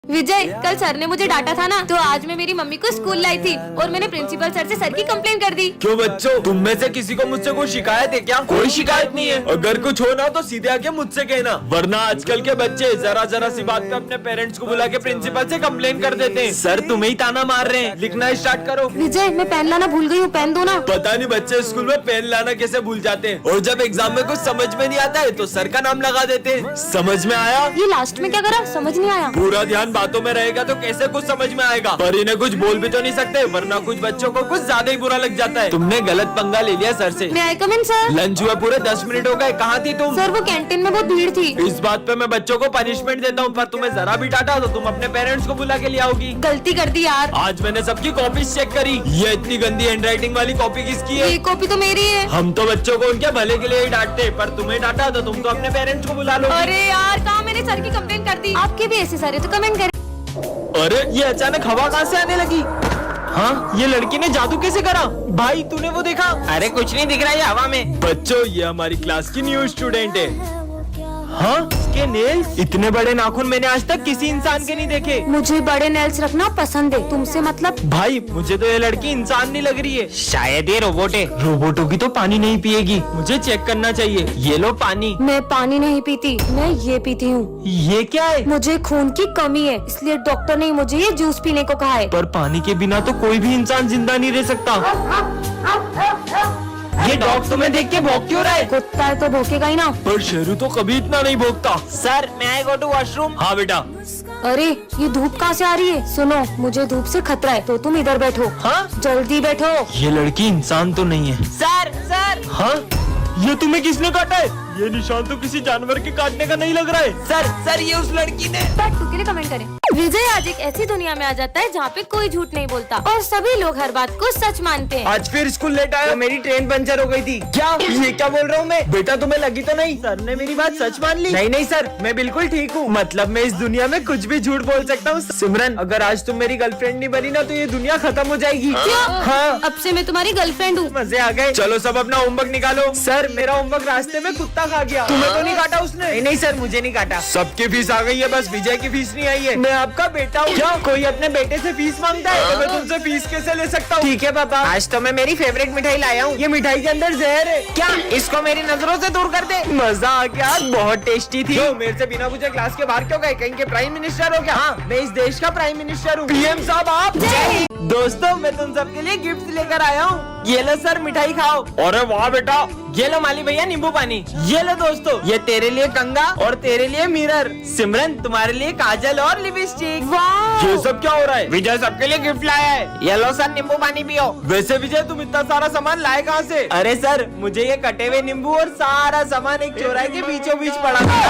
विजय, कल सर ने मुझे डांटा था ना, तो आज मैं मेरी मम्मी को स्कूल लाई थी और मैंने प्रिंसिपल सर से सर की कंप्लेन कर दी। क्यों बच्चों, तुम में से किसी को मुझसे कोई शिकायत है क्या? कोई शिकायत नहीं है। अगर कुछ हो ना तो सीधे आके मुझसे कहना, वरना आजकल के बच्चे जरा जरा सी बात पे अपने पेरेंट्स को बुला के प्रिंसिपल से कंप्लेन कर देते हैं। सर तुम्हें ही ताना मार रहे हैं, लिखना स्टार्ट करो। विजय, मैं पेन लाना भूल गई हूँ, पेन दो ना। पता नहीं बच्चे स्कूल में पेन लाना कैसे भूल जाते हैं, और जब एग्जाम में कुछ समझ में नहीं आता है तो सर का नाम लगा देते हैं। समझ में आया? ये लास्ट में क्या करा, समझ नहीं आया। पूरा ध्यान बातों में रहेगा तो कैसे कुछ समझ में आएगा। पर इन्हें कुछ बोल भी तो नहीं सकते, वरना कुछ बच्चों को कुछ ज्यादा ही बुरा लग जाता है। तुमने गलत पंगा ले लिया सर से। मैं आई कम इन सर? लंच हुए पूरे 10 मिनट हो गए, कहाँ थी तुम? सर वो कैंटीन में बहुत भीड़ थी। इस बात पे मैं बच्चों को पनिशमेंट देता हूँ, पर तुम्हें जरा भी डांटा तो तुम अपने पेरेंट्स को बुला के ले आओगी। गलती कर दी यार। आज मैंने सबकी कॉपी चेक करी, ये इतनी गंदी हैंडराइटिंग वाली कॉपी किसकी है? ये कॉपी तो मेरी है। हम तो बच्चों को उनके भले के लिए ही डांटते, पर तुम्हें डांटा तो तुम तो अपने पेरेंट्स को बुला लो। अरे यार, कहाँ मैंने सर की कंप्लेन कर दी। आपके भी ऐसे सारे तो कमेंट करें। अरे ये अचानक हवा कहाँ से आने लगी? हाँ, ये लड़की ने जादू कैसे करा? भाई तूने वो देखा? अरे कुछ नहीं दिख रहा है हवा में। बच्चों, ये हमारी क्लास की न्यू स्टूडेंट है। हाँ, इसके नेल्स इतने बड़े नाखून मैंने आज तक किसी इंसान के नहीं देखे। मुझे बड़े नेल्स रखना पसंद है, तुमसे मतलब? भाई मुझे तो ये लड़की इंसान नहीं लग रही है, शायद ये रोबोट है। रोबोटों की तो पानी नहीं पिएगी, मुझे चेक करना चाहिए। ये लो पानी। मैं पानी नहीं पीती, मैं ये पीती हूँ। ये क्या है? मुझे खून की कमी है, इसलिए डॉक्टर ने मुझे ये जूस पीने को कहा है। पर पानी के बिना तो कोई भी इंसान जिंदा नहीं रह सकता। ये डॉग तुम्हें देख के भौंक क्यों रहा है? कुत्ता है तो भौंकेगा ही ना। पर शेरू तो कभी इतना नहीं भौंकता। सर, मैं आई गो टू वॉशरूम। हाँ बेटा। अरे ये धूप कहाँ से आ रही है? सुनो, मुझे धूप से खतरा है, तो तुम इधर बैठो। हाँ? जल्दी बैठो। ये लड़की इंसान तो नहीं है। सर सर हाँ? ये तुम्हें किसने काटा है? ये निशान तो किसी जानवर के काटने का नहीं लग रहा है। सर ये उस लड़की ने। के लिए कमेंट करें। विजय आज एक ऐसी दुनिया में आ जाता है जहाँ पे कोई झूठ नहीं बोलता और सभी लोग हर बात को सच मानते हैं। आज फिर स्कूल लेट आया, तो मेरी ट्रेन पंचर हो गई थी। क्या? ये क्या बोल रहा हूँ मैं? बेटा तुम्हें लगी तो नहीं? सर ने मेरी बात सच मान ली। नहीं सर, मैं बिल्कुल ठीक हूँ। मतलब मैं इस दुनिया में कुछ भी झूठ बोल सकता हूँ। सिमरन, अगर आज तुम मेरी गर्लफ्रेंड नहीं बनी ना तो ये दुनिया खत्म हो जाएगी। क्यों? हाँ, अब से मैं तुम्हारी गर्लफ्रेंड हूँ। मजे आ गए। चलो सब अपना होमवर्क निकालो। सर मेरा होमवर्क रास्ते में कुत्ता खा गया। तुम्हें तो नहीं काटा उसने? नहीं सर, मुझे नहीं काटा। सबकी फीस आ गई है, बस विजय की फीस नहीं आई है। मैं आपका बेटा हूँ। क्या कोई अपने बेटे से फीस मांगता है? तो मैं तुमसे फीस कैसे ले सकता हूँ? ठीक है पापा, आज तो मैं मेरी फेवरेट मिठाई लाया हूँ। ये मिठाई के अंदर जहर है। क्या? इसको मेरी नजरों से दूर कर दे। मजा आ गया, बहुत टेस्टी थी। क्यों मेरे से बिना पूछे क्लास के बाहर क्यों गए? कहीं के प्राइम मिनिस्टर हो क्या? हाँ, मैं इस देश का प्राइम मिनिस्टर हूँ। पीएम साहब आप। दोस्तों, मैं तुम सबके लिए गिफ्ट लेकर आया हूँ। ये लो सर, मिठाई खाओ। अरे वाह बेटा। ये लो माली भैया, नींबू पानी। ये लो दोस्तों, ये तेरे लिए कंगा और तेरे लिए मिरर। सिमरन, तुम्हारे लिए काजल और लिपस्टिक। वाह, ये सब क्या हो रहा है? विजय सबके लिए गिफ्ट लाया है। ये लो सर, नींबू पानी पियो। वैसे विजय तुम इतना सारा सामान लाए कहाँ से? अरे सर, मुझे ये कटे हुए नींबू और सारा सामान एक चौराहे के बीचों बीच पड़ा था।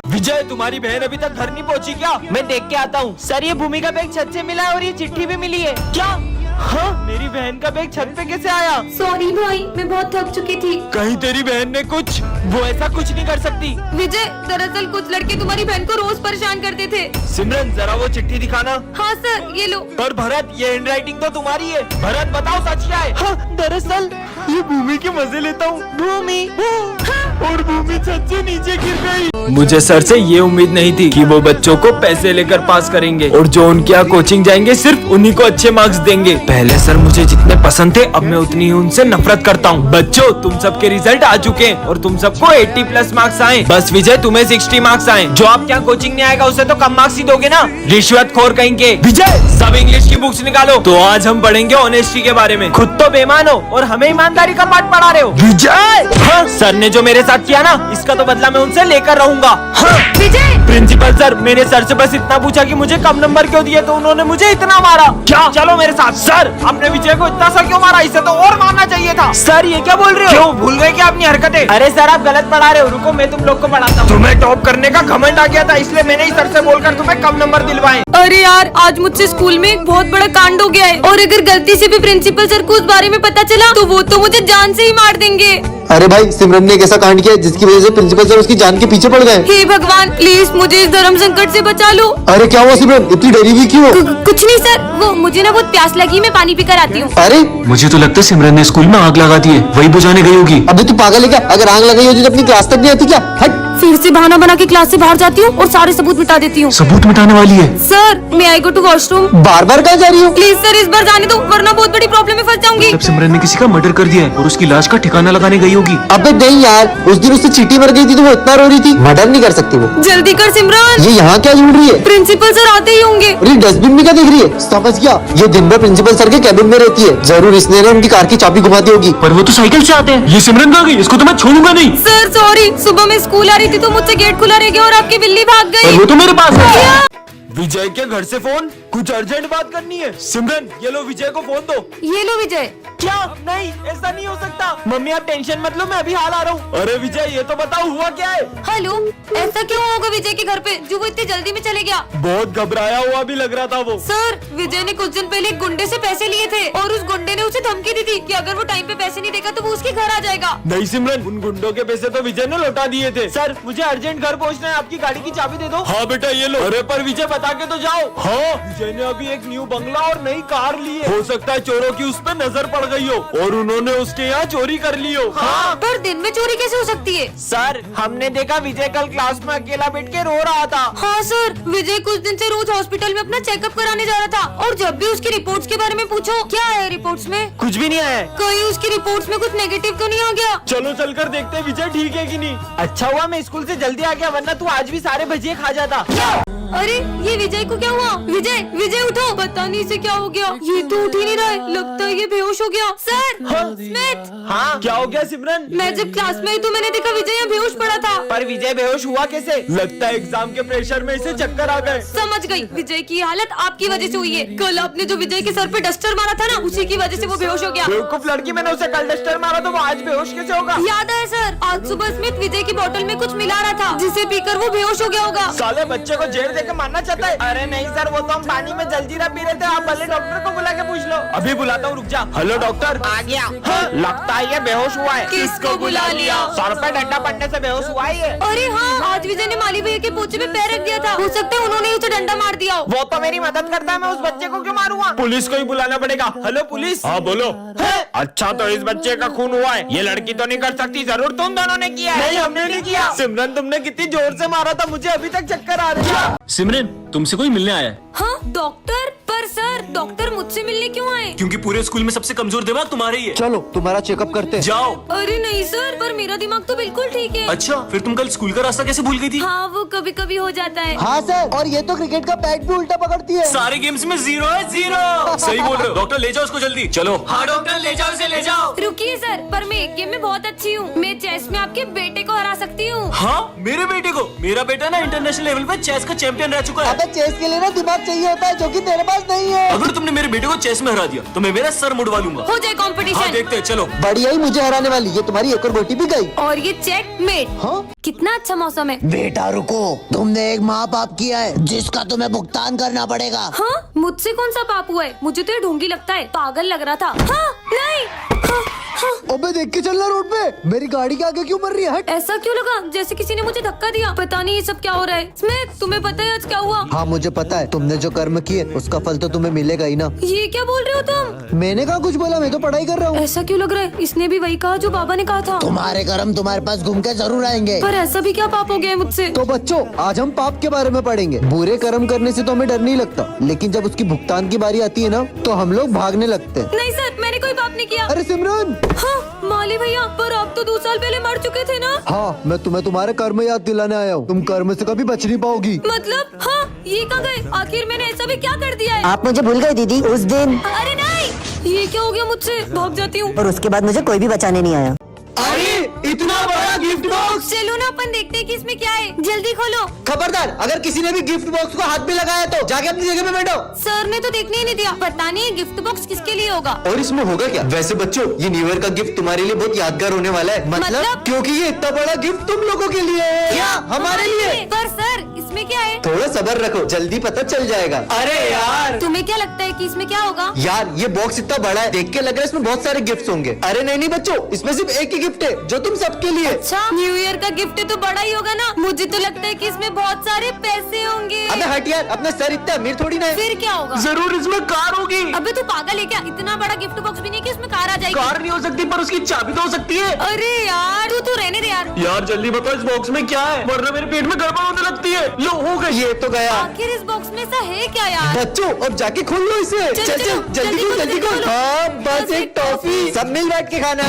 विजय, तुम्हारी बहन अभी तक घर नहीं पहुँची क्या? मैं देख के आता हूँ। सर, ये भूमि का बैग छत से मिला है और ये चिट्ठी भी मिली है। क्या? हाँ, मेरी बहन का बैग छत पे कैसे आया? सॉरी भाई, मैं बहुत थक चुकी थी। कहीं तेरी बहन ने कुछ? वो ऐसा कुछ नहीं कर सकती। विजय, दरअसल कुछ लड़के तुम्हारी बहन को रोज परेशान करते थे। सिमरन, जरा वो चिट्ठी दिखाना। हाँ सर, ये लो। पर भरत, ये हैंडराइटिंग तो तुम्हारी है। भरत बताओ सच क्या है? हाँ, दरअसल ये भूमि के मजे लेता हूँ। भूमि और भूमि छत से नीचे गिर गई। मुझे सर से ये उम्मीद नहीं थी कि वो बच्चों को पैसे लेकर पास करेंगे और जो उनके यहाँ कोचिंग जाएंगे सिर्फ उन्हीं को अच्छे मार्क्स देंगे। पहले सर मुझे जितने पसंद थे, अब मैं उतनी ही उनसे नफरत करता हूँ। बच्चों, तुम सबके रिजल्ट आ चुके हैं और तुम सबको 80+ मार्क्स आए। बस विजय, तुम्हें 60 मार्क्स आए। जो आपके यहाँ कोचिंग नहीं आएगा उसे तो कम मार्क्स ही दोगे ना? रिश्वत खोर कहेंगे। विजय, सब इंग्लिश की बुक्स निकालो। तो आज हम पढ़ेंगे ऑनेस्टी के बारे में। खुद तो बेईमान हो और हमें ईमानदारी का पाठ पढ़ा रहे हो। विजय, हाँ, सर ने जो मेरे साथ किया ना, इसका तो बदला मैं उनसे लेकर रहूंगा। हाँ। विजय, प्रिंसिपल सर, मैंने सर से बस इतना पूछा कि मुझे कम नंबर क्यों दिए, तो उन्होंने मुझे इतना मारा। क्या? चलो मेरे साथ। सर, आपने विजय को इतना सा क्यों मारा? इसे तो और मारना चाहिए था। सर, ये क्या बोल रहे हो? क्यों, भूल गए क्या अपनी हरकतें? अरे सर, आप गलत पढ़ा रहे हो। रुको, मैं तुम लोग को पढ़ाता हूँ। तुम्हें टॉप करने का घमंड आ गया था, इसलिए मैंने ही सर से बोलकर तुम्हें कम नंबर दिलवाए। अरे यार, आज मुझसे स्कूल में एक बहुत बड़ा कांड हो गया है और अगर गलती से भी प्रिंसिपल सर को उस बारे में पता चला तो वो तो मुझे जान से ही मार देंगे। अरे भाई, सिमरन ने एक ऐसा कांड किया जिसकी वजह से प्रिंसिपल सर उसकी जान के पीछे पड़ गए। हे भगवान, प्लीज मुझे इस धर्म संकट से बचा लो। अरे क्या हुआ सिमरन, इतनी डरी हुई क्यों? कुछ नहीं सर, वो मुझे ना बहुत प्यास लगी, मैं पानी पीकर आती हूँ। अरे मुझे तो लगता है सिमरन ने स्कूल में आग लगा दी है, वही बुझाने गई होगी। अबे तू पागल है क्या? अगर आग लगाई होती तो अपनी क्लास तक नहीं आती क्या? हट। फिर से बहाना बना के क्लास से बाहर जाती हूँ और सारे सबूत मिटा देती हूँ। सबूत मिटाने वाली है। सर मैं आई गो टू वॉशरूम। बार बार कहाँ जा रही हो? प्लीज सर इस बार जाने दो वरना बहुत बड़ी प्रॉब्लम में फंस जाऊंगी। जब सिमरन ने किसी का मर्डर कर दिया है और उसकी लाश का ठिकाना लगाने गई होगी। अबे नहीं यार, उस दिन उससे चींटी मर गई थी तो वो इतना रो रही थी। मर्डर नहीं कर सकती वो। जल्दी कर सिमरन। ये यहाँ क्या ढूंढ रही है? प्रिंसिपल सर आते ही होंगे। अरे डस्टबिन में क्या देख रही है? समझ गया, ये दिन भर प्रिंसिपल सर के कैबिन में रहती है। जरूर इसने ना उनकी कार की चाबी घुमा दी होगी। पर वो तो साइकिल से आते हैं। ये सिमरन कहाँ गई? इसको तो मैं छोड़ूंगा नहीं। सर सॉरी, सुबह मैं स्कूल आ रही थी तो मुझसे गेट खुला रह गया और आपकी बिल्ली भाग पर गई। वो तो मेरे पास है। क्या? विजय के घर से फोन, कुछ अर्जेंट बात करनी है। सिमरन ये लो विजय को फोन दो। ये लो विजय। क्या? नहीं ऐसा नहीं हो सकता। मम्मी आप टेंशन मत लो, मैं अभी हाल आ रहा हूँ। अरे विजय ये तो बताओ हुआ क्या है? हेलो, ऐसा क्यों होगा विजय के घर पे जो वो इतनी जल्दी में चले गया? बहुत घबराया हुआ भी लग रहा था वो। सर विजय ने कुछ दिन पहले एक गुंडे से पैसे लिए थे और उस गुंडे ने उसे धमकी दी थी कि अगर वो टाइम पे पैसे नहीं देगा तो वो उसके घर आ जाएगा। नहीं सिमरन, उन गुंडों के पैसे तो विजय ने लौटा दिए थे। सर मुझे अर्जेंट घर पहुँचना है, आपकी गाड़ी की चाबी दे दो। हाँ बेटा ये लो। अरे पर विजय बता के तो जाओ। हाँ विजय ने अभी एक न्यू बंगला और नई कार ली है। हो सकता है चोरों की उस पर नजर पड़ गई हो और उन्होंने उसके यहाँ चोरी कर ली हो। हाँ पर दिन में चोरी कैसे हो सकती है? सर हमने देखा विजय कल क्लास में अकेला बैठ के रो रहा था। हाँ सर, विजय कुछ दिन से रोज हॉस्पिटल में अपना चेकअप कराने जा रहा था और जब भी उसकी रिपोर्ट्स के बारे में पूछो क्या है रिपोर्ट्स में, कुछ भी नहीं आया। कहीं उसकी रिपोर्ट्स में कुछ नेगेटिव तो नहीं आ गया? चलो चलकर देखते हैं विजय ठीक है कि नहीं। अच्छा हुआ मैं स्कूल से जल्दी आ गया, वरना तू आज भी सारे भजिए खा जाता। अरे ये विजय को क्या हुआ? विजय विजय उठो, पता नहीं इसे क्या हो गया, ये तो उठ ही नहीं रहा है, लगता है ये बेहोश हो गया। Sir Smith. हाँ क्या हो गया सिमरन? मैं जब क्लास में आई तो मैंने देखा विजय यहाँ बेहोश पड़ा था। पर विजय बेहोश हुआ कैसे? लगता है एग्जाम के प्रेशर में इसे चक्कर आ गए। समझ गई, विजय की हालत आपकी वजह से हुई है। कल आपने जो विजय के सर पे डस्टर मारा था ना, उसी की वजह से वो बेहोश हो गया। बेवकूफ लड़की, मैंने उसे कल डस्टर मारा तो वो आज बेहोश कैसे होगा? याद है सर, आज सुबह स्मिथ विजय की बोतल में कुछ मिला रहा था जिसे पीकर वो बेहोश हो गया होगा। साले बच्चे को जेल देकर मारना चाहता है। अरे नहीं सर, वो तो हम पानी में जलजीरा पी रहे थे। आप भले डॉक्टर को बुला के पूछ लो। अभी बुलाता हूँ, रुक जा। Hello doctor. आ गया। हाँ, लगता है ये बेहोश हुआ है। किसको बुला लिया? सर पे डंडा पड़ने से बेहोश हुआ ही है। अरे हाँ, आज विजय ने माली भैया के पोछे में पैर रख दिया था, हो सकता है उन्होंने उसे डंडा मार दिया हो। वो तो मेरी मदद करता है, मैं उस बच्चे को क्यों मारूंगा? पुलिस को ही बुलाना पड़ेगा। Hello police. हाँ बोलो। अच्छा तो इस बच्चे का खून हुआ है, ये लड़की तो नहीं कर सकती, जरूर तुम दोनों ने किया है। नहीं हमने नहीं किया। सिमरन तुमने कितनी जोर से मारा था, मुझे अभी तक चक्कर आ रही है। सिमरन तुमसे कोई मिलने आया है? हाँ डॉक्टर, पर सर डॉक्टर मुझसे मिलने क्यों आए? क्योंकि पूरे स्कूल में सबसे कमजोर दिमाग तुम्हारा ही है। चलो तुम्हारा चेकअप करते हैं। जाओ। अरे नहीं सर, पर मेरा दिमाग तो बिल्कुल ठीक है। अच्छा फिर तुम कल स्कूल का रास्ता कैसे भूल गई थी? हाँ वो कभी कभी हो जाता है। हाँ सर, और ये तो क्रिकेट का बैट भी उल्टा पकड़ती है। सारे गेम्स में 0 है 0। सही बोल रहे हो। डॉक्टर ले जाओ उसको जल्दी। चलो। हाँ डॉक्टर ले जाओ इसे ले जाओ। रुकिए सर, पर मैं एक गेम में बहुत अच्छी हूँ, मैं चेस में आपके बेटे को हरा सकती हूँ। हाँ मेरे बेटे को? मेरा बेटा ना इंटरनेशनल लेवल पे चेस का चैंपियन रह चुका है। अबे चेस के लिए ना दिमाग चाहिए होता है, जो कि तेरे पास नहीं है। अगर तुमने मेरे बेटे को चेस में हरा दिया तो मैं मेरा सर मुड़वा लूंगा। हो जाए हाँ कंपटीशन। देखते हैं चलो। बढ़िया ही मुझे हराने वाली, ये तुम्हारी एक और गोटी भी गई। और ये चेकमेट। हाँ कितना अच्छा मौसम है। बेटा रुको, तुमने एक महापाप किया है जिसका तुम्हें भुगतान करना पड़ेगा। हाँ मुझसे कौन सा पाप हुआ है? मुझे तो ये ढोंगी लगता है, पागल लग रहा था। हाँ नहीं। हाँ, हाँ। अबे देख के चलना रोड पे, मेरी गाड़ी के आगे क्यों मर रही है? हट। ऐसा क्यों लगा जैसे किसी ने मुझे धक्का दिया? पता नहीं ये सब क्या हो रहा है। स्मिथ तुम्हें पता है आज क्या हुआ? हाँ मुझे पता है, तुमने जो कर्म किए उसका फल तो तुम्हें मिलेगा ही ना। ये क्या बोल रहे हो तुम? मैंने कहा कुछ बोला, मैं तो पढ़ाई कर रहा हूँ। ऐसा क्यों लग रहा है? इसने भी वही कहा जो बाबा ने कहा था। तुम्हारे कर्म तुम्हारे पास घूम के जरूर आएंगे। पर ऐसा भी क्या पाप हो गया है मुझसे? तो बच्चों आज हम पाप के बारे में पढ़ेंगे। बुरे कर्म करने से तो हमें डर नहीं लगता, लेकिन जब उसकी भुगतान की बारी आती है ना तो हम लोग भागने लगते हैं। नहीं सर, मैंने कोई पाप नहीं किया। अरे सिमरन। हाँ माली भैया, पर आप तो 2 साल पहले मर चुके थे ना? हाँ मैं तुम्हें तुम्हारे कर्म याद दिलाने आया हूँ, तुम कर्म से कभी बच नहीं पाओगी। मतलब हाँ ये कहाँ गए? आखिर मैंने ऐसा भी क्या कर दिया है? आप मुझे भूल गए दीदी उस दिन, अरे नहीं, ये क्या हो गया मुझसे? भाग जाती हूँ। और उसके बाद मुझे कोई भी बचाने नहीं आया। अरे इतना बड़ा गिफ्ट बॉक्स। चलो ना अपन देखते हैं कि इसमें क्या है, जल्दी खोलो। खबरदार, अगर किसी ने भी गिफ्ट बॉक्स को हाथ में लगाया तो जाके अपनी जगह पे बैठो। सर ने तो देखने ही नहीं दिया, पता नहीं गिफ्ट बॉक्स किसके लिए होगा। और इसमें होगा क्या? वैसे बच्चों ये न्यू ईयर का गिफ्ट तुम्हारे लिए बहुत यादगार होने वाला है। मतलब? क्योंकि ये इतना बड़ा गिफ्ट तुम लोगों के लिए है। क्या? हमारे लिए? पर सर इसमें इसमें क्या है? थोड़ा सब्र रखो, जल्दी पता चल जाएगा। अरे यार, तुम्हें क्या लगता है कि इसमें क्या होगा? यार ये बॉक्स इतना बड़ा है, देख के लग रहा है इसमें बहुत सारे गिफ्ट होंगे। अरे नहीं नहीं बच्चों, इसमें सिर्फ एक ही गिफ्ट है जो तुम सबके लिए। अच्छा, न्यू ईयर का गिफ्ट तो बड़ा ही होगा ना। मुझे तो लगता है कि इसमें बहुत सारे पैसे होंगे। अबे हट यार, अपना सर इतना अमीर थोड़ी ना है। फिर क्या होगा? जरूर इसमें कार होगी। अबे तू पागल है क्या? इतना बड़ा गिफ्ट बॉक्स भी नहीं कि उसमें कार आ जाएगी। कार नहीं हो सकती पर उसकी चाबी तो हो सकती है। अरे यार तू रहने दे यार। यार जल्दी बताओ इस बॉक्स में क्या है, वरना मेरे पेट में गड़बड़ होने लगती है। लो हो गई। ये तो गया। आखिर इस बॉक्स में ऐसा है क्या यार? बच्चों अब जाके खोल लो इसे। चल, चल चलो, चल जल्दी खोल, जल्दी खोल। हाँ बस एक टॉफी, सब मिल बैठ के खाना।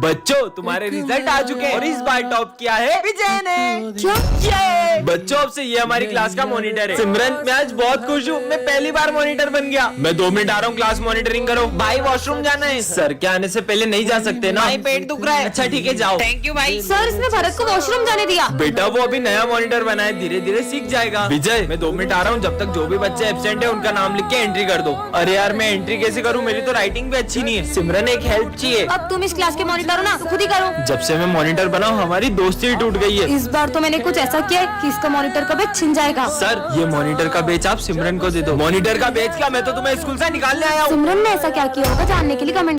बच्चों तुम्हारे रिजल्ट आ चुके हैं और इस बार टॉप किया है विजय ने। क्या? ये बच्चों अब से ये हमारी क्लास का मॉनिटर है। सिमरन मैं आज बहुत खुश हूँ, मैं पहली बार मॉनिटर बन गया। मैं 2 मिनट आ रहा हूँ, क्लास मॉनिटरिंग करो। भाई वॉशरूम जाना है। सर के आने से पहले नहीं जा सकते ना? भाई पेट दुख रहा है। अच्छा ठीक है जाओ। थैंक यू भाई। सर इसने भरत को वॉशरूम जाने दिया। बेटा वो अभी नया मॉनिटर बना है, धीरे धीरे सीख जाएगा। विजय मैं 2 मिनट आ रहा हूँ, जब तक जो भी बच्चे एब्सेंट है उनका नाम लिख के एंट्री कर दो। अरे यार मैं एंट्री कैसे करूँ, मेरी तो राइटिंग भी अच्छी नहीं है। सिमरन एक हेल्प चाहिए। अब तुम इस क्लास के मॉनिटर हो ना, तो खुद ही करो। जब से मैं मॉनिटर बना हूँ हमारी दोस्ती ही टूट गई है। इस बार तो मैंने कुछ ऐसा किया है कि इसका मॉनिटर का बैच छिन जाएगा। सर ये मॉनिटर का बेच आप सिमरन को दे दो। मॉनिटर का बेच क्या, मैं तो तुम्हें स्कूल से निकालने आया हूँ। सिमरन ने ऐसा क्या किया होगा जानने के लिए कमेंट